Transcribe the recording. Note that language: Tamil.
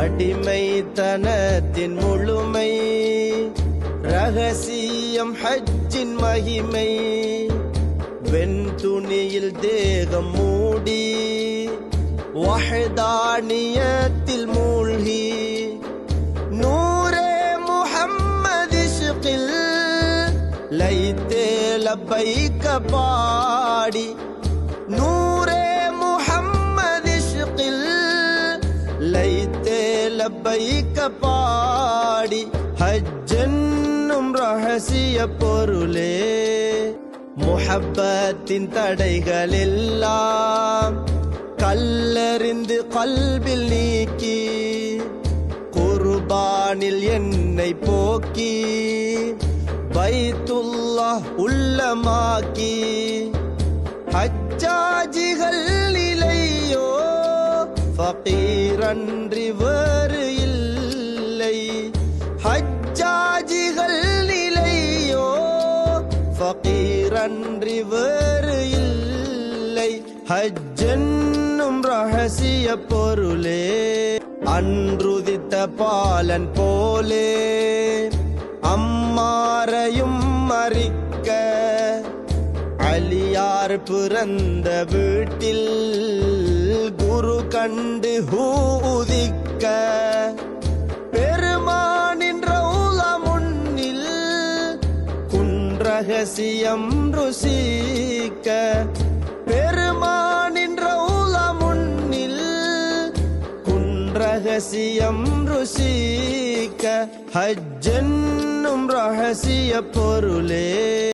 அடிமைத்தனத்தின் முழுமை ரகசியம் ஹஜ்ஜின் மகிமை. வெண்துணியில் தேகம் மூடி வஹ்தானியத்தில் மூழ்கி நூரே முஹம்மது இஷ்கில் லைத்தே லப்பைக்க பாடி. நூரே முஹம்மது இஷ்கில் லைத்தே லப்பைக்க பாடி. ஹஜ்ஜென்னும் ரகசிய பொருளே முஹப்பத்தின் தடைகள் எல்லாம் கல்லறிந்து கல்பில் நீக்கி குர்பானில் என்னை போக்கி பைத்துல்லாஹ் உள்ளமாக்கி. ஹஜ்ஜாஜிகள் நிலையோ ஃபகீரன்றி வேறு இல்லை. ஹஜ்ஜாஜிகள் நிலையோ ஃபகீரன்றி வேறு இல்லை. ஹஜ்ஜென்னும் ரகசிய பொருளே அன்றுதித்த பாலன் போலே அம்மாரையும் மறிக்க அலியார் பிறந்த வீட்டில் குரு கண்டு ஊதிக்க பெருமானின் ரௌலா முன்னில் குன்றகசியம் ருசிக்க. பெருமானின் ரௌலா முன்னில் குன்றகசியம் ருசிக்க. ஹஜ்ஜென்னும் ரகசிய பொருளே